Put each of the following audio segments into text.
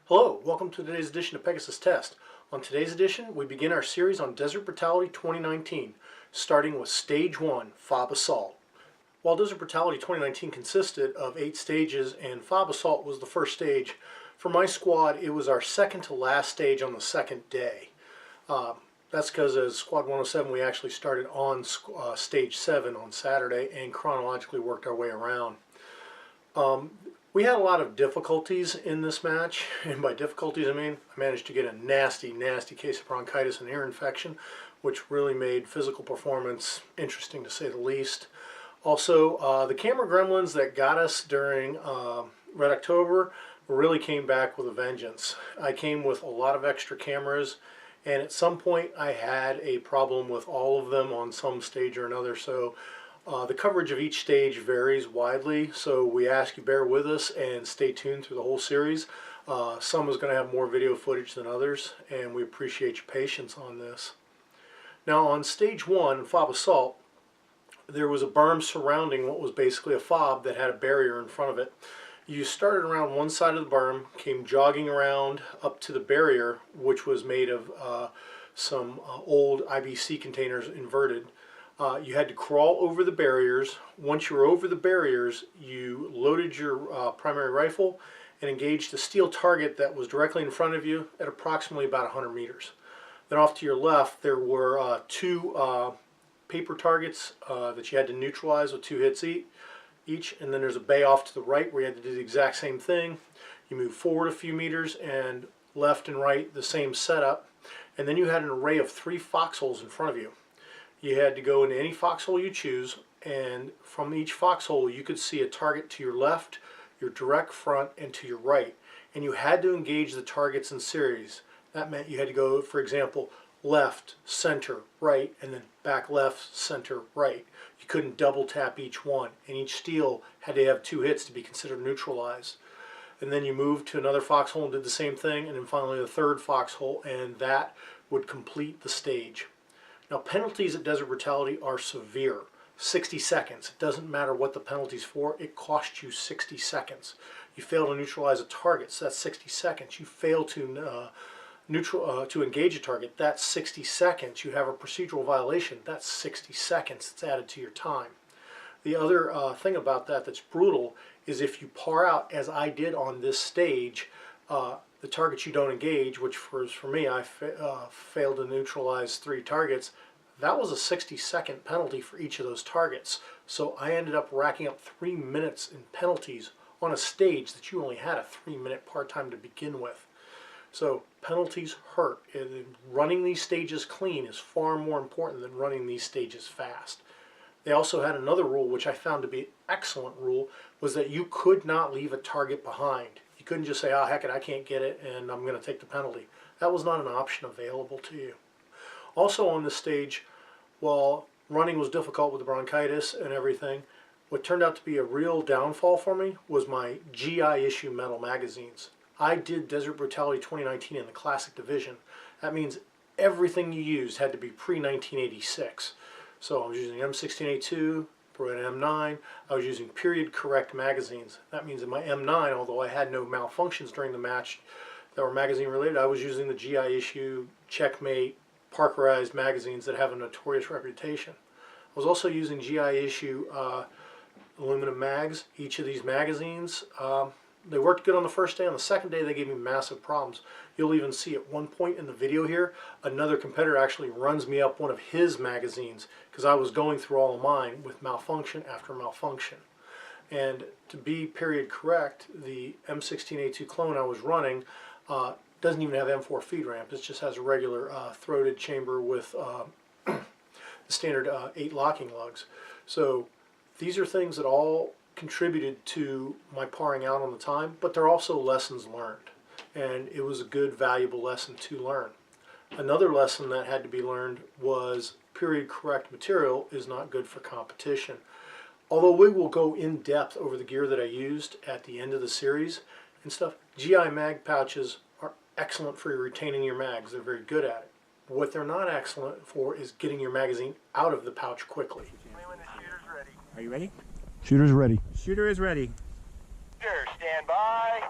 Hello, welcome to today's edition of Pegasus Test. On today's edition, we begin our series on Desert Brutality 2019, starting with Stage 1, FOB Assault. While Desert Brutality 2019 consisted of 8 stages and FOB Assault was the first stage, for my squad it was our second to last stage on the second day. That's because as Squad 107 we actually started on Stage 7 on Saturday and chronologically worked our way around. We had a lot of difficulties in this match, and by difficulties I mean I managed to get a nasty case of bronchitis and ear infection, which really made physical performance interesting to say the least. Also, the camera gremlins that got us during Red October really came back with a vengeance. I came with a lot of extra cameras, and at some point I had a problem with all of them on some stage or another, so the coverage of each stage varies widely, so we ask you bear with us and stay tuned through the whole series. Some is going to have more video footage than others, and we appreciate your patience on this. Now on Stage 1, FOB Assault, there was a berm surrounding what was basically a FOB that had a barrier in front of it. You started around one side of the berm, came jogging around up to the barrier, which was made of some old IBC containers inverted. You had to crawl over the barriers. Once you were over the barriers, you loaded your primary rifle and engaged a steel target that was directly in front of you at approximately about 100 meters. Then off to your left there were two paper targets that you had to neutralize with 2 hits each, and then there's a bay off to the right where you had to do the exact same thing. You move forward a few meters and left and right the same setup, and then you had an array of 3 foxholes in front of you. You had to go into any foxhole you choose, and from each foxhole you could see a target to your left, your direct front, and to your right, and you had to engage the targets in series. That meant you had to go, for example, left, center, right, and then back left, center, right. You couldn't double tap each one, and each steel had to have 2 hits to be considered neutralized. And then you moved to another foxhole and did the same thing, and then finally the third foxhole, and that would complete the stage. Now penalties at Desert Brutality are severe. 60 seconds. It doesn't matter what the penalty's for, it costs you 60 seconds. You fail to neutralize a target, so that's 60 seconds. You fail to engage a target, that's 60 seconds. You have a procedural violation, that's 60 seconds that's added to your time. The other thing about that that's brutal is if you par out, as I did on this stage, the targets you don't engage, which for me I failed to neutralize 3 targets, that was a 60-second penalty for each of those targets. So I ended up racking up 3 minutes in penalties on a stage that you only had a 3-minute par time to begin with. So penalties hurt, and running these stages clean is far more important than running these stages fast. They also had another rule, which I found to be an excellent rule, was that you could not leave a target behind. You couldn't just say, oh heck it, I can't get it and I'm going to take the penalty. That was not an option available to you. Also on this stage, while running was difficult with the bronchitis and everything, what turned out to be a real downfall for me was my GI issue metal magazines. I did Desert Brutality 2019 in the Classic Division. That means everything you used had to be pre-1986. So I was using M16A2, Beretta M9, I was using period correct magazines. That means in my M9, although I had no malfunctions during the match that were magazine related, I was using the GI issue, Checkmate, Parkerized magazines that have a notorious reputation. I was also using GI issue aluminum mags. Each of these magazines, they worked good on the first day. On the second day they gave me massive problems. You'll even see at one point in the video here, another competitor actually runs me up one of his magazines because I was going through all of mine with malfunction after malfunction. And to be period correct, the M16A2 clone I was running doesn't even have M4 feed ramp. It just has a regular throated chamber with the standard 8 locking lugs. So these are things that all contributed to my parring out on the time, but they're also lessons learned, and it was a good, valuable lesson to learn. Another lesson that had to be learned was period correct material is not good for competition. Although we will go in depth over the gear that I used at the end of the series and stuff, GI mag pouches are excellent for retaining your mags. They're very good at it. What they're not excellent for is getting your magazine out of the pouch quickly. Are you ready? Shooter's ready. Shooter is ready. Shooter, stand by.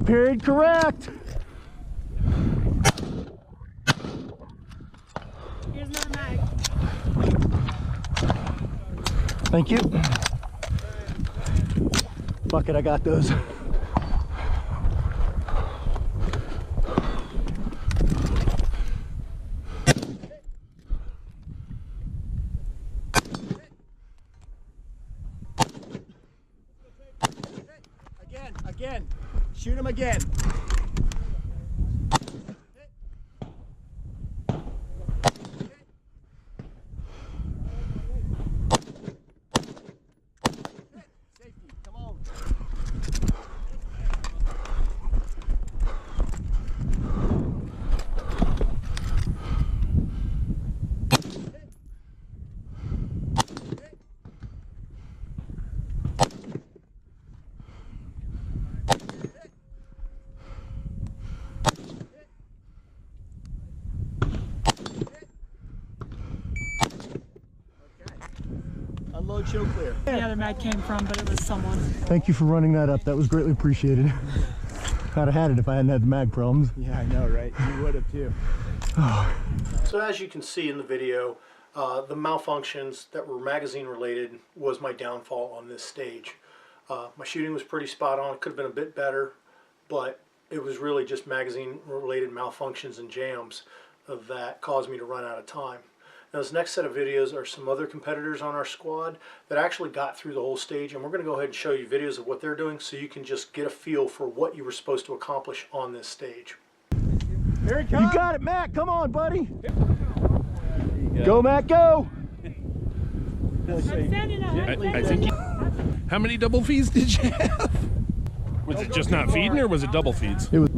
Period correct. Here's another mag. Thank you. Bucket, I got those. Again. Shoot him again. Safety, come on. Unload, show clear. The other mag came from, but it was someone. Thank you for running that up. That was greatly appreciated. I'd have had it if I hadn't had the mag problems. Yeah, I know, right? You would have too. So as you can see in the video, the malfunctions that were magazine related was my downfall on this stage. My shooting was pretty spot on. It could have been a bit better, but it was really just magazine related malfunctions and jams that caused me to run out of time. Now this next set of videos are some other competitors on our squad that actually got through the whole stage, and we're going to go ahead and show you videos of what they're doing so you can just get a feel for what you were supposed to accomplish on this stage. Here it comes. You got it, Matt. Come on, buddy. Go, Matt, go. I think. How many double feeds did you have? Was it just not feeding, or was it double feeds? It was.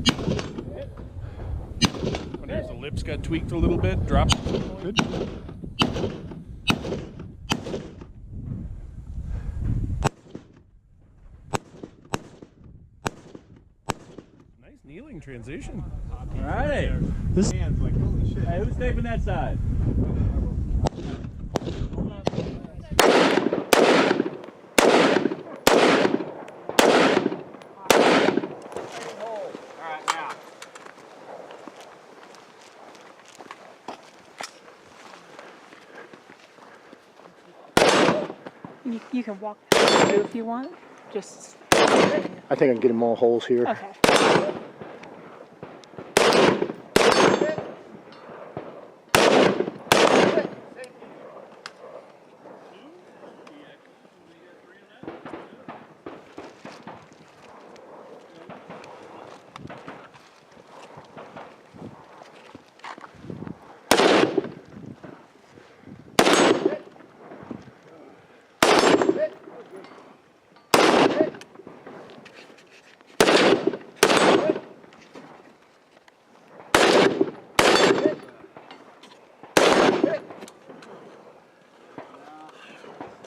When the lips got tweaked a little bit, dropped. Good. Nice kneeling transition. All right. This. Hey, who's taping that side? You can walk through if you want. Just. I think I can get them all holes here. Okay.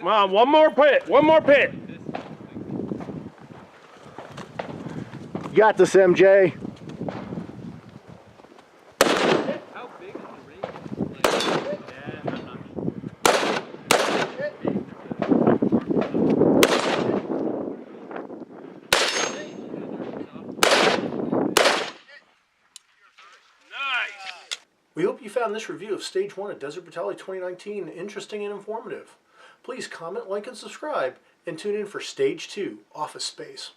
Come on, one more pit. One more pit. You got this, MJ. How big is the rig? We hope you found this review of Stage 1 of Desert Brutality 2019 interesting and informative. Please comment, like, and subscribe, and tune in for Stage 2, Office Space.